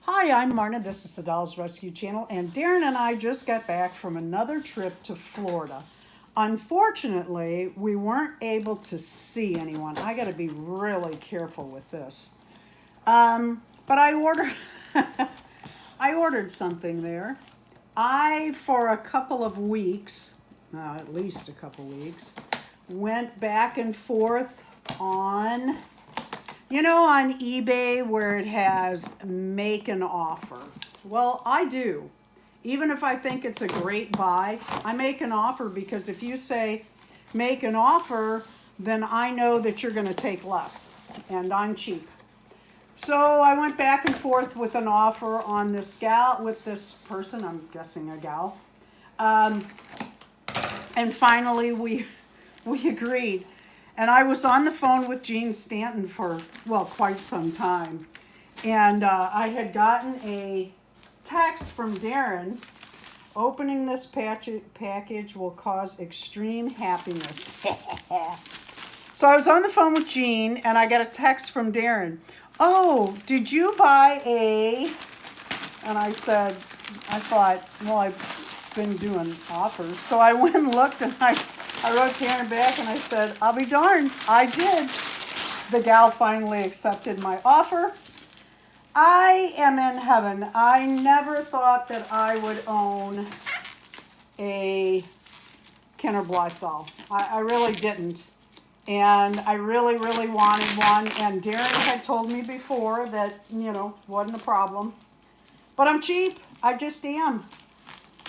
Hi, I'm Marna. This is the Dolls Rescue Channel, and Darren and I just got back from another trip to Florida. Unfortunately, we weren't able to see anyone. I got to be really careful with this. But I ordered, I ordered something there. For a couple of weeks, at least a couple weeks, went back and forth on on eBay where it has make an offer. Well, I do. Even if I think it's a great buy, I make an offer because if you say make an offer, then I know that you're going to take less, and I'm cheap. So I went back and forth with an offer on this person, I'm guessing a gal. And finally we agreed. And I was on the phone with Jean Stanton for, quite some time. And I had gotten a text from Darren, opening this package will cause extreme happiness. So I was on the phone with Jean, and I got a text from Darren. Oh, did you buy And I thought, I've been doing offers. So I went and looked, and I wrote Darren back and I said, I'll be darned, I did. The gal finally accepted my offer. I am in heaven. I never thought that I would own a Kenner Blythe doll. I really didn't. And I really, really wanted one. And Darren had told me before that, wasn't a problem. But I'm cheap. I just am.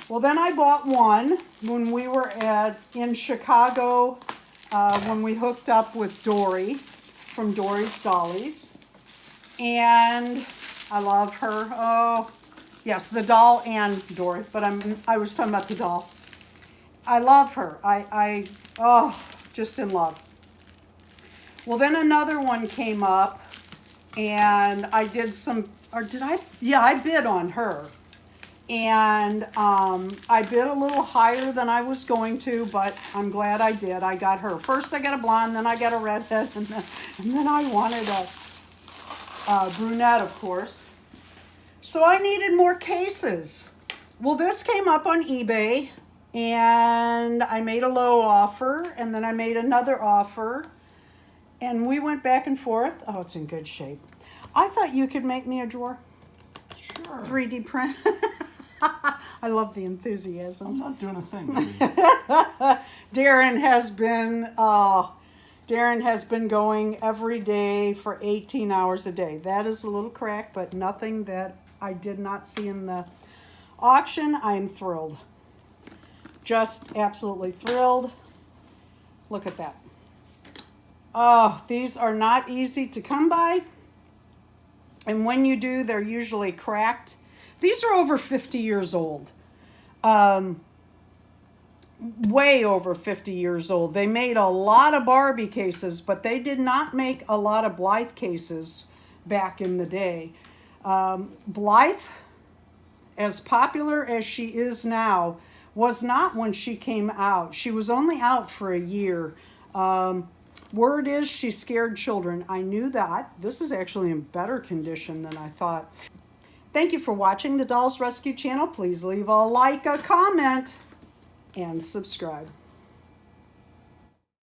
Well, then I bought one when we were in Chicago when we hooked up with Dory from Dory's Dollies. And I love her. Oh, yes, the doll and Dory, but I was talking about the doll. I love her. Just in love. Well, then another one came up, and I did I bid on her. And I bid a little higher than I was going to, but I'm glad I did. I got her. First I got a blonde, then I got a redhead, and then I wanted a brunette, of course. So I needed more cases. Well, this came up on eBay, and I made a low offer, and then I made another offer, and we went back and forth. Oh, it's in good shape. I thought you could make me a drawer. Sure. 3D print. I love the enthusiasm. I'm not doing a thing, baby. Darren has been going every day for 18 hours a day. That is a little crack, but nothing that I did not see in the auction. I'm thrilled. Just absolutely thrilled. Look at that. Oh, these are not easy to come by. And when you do, they're usually cracked. These are over 50 years old. Way over 50 years old. They made a lot of Barbie cases, but they did not make a lot of Blythe cases back in the day. Blythe, as popular as she is now, was not when she came out. She was only out for a year. Word is she scared children. I knew that. This is actually in better condition than I thought. Thank you for watching the Dolls Rescue Channel. Please leave a like, a comment, and subscribe.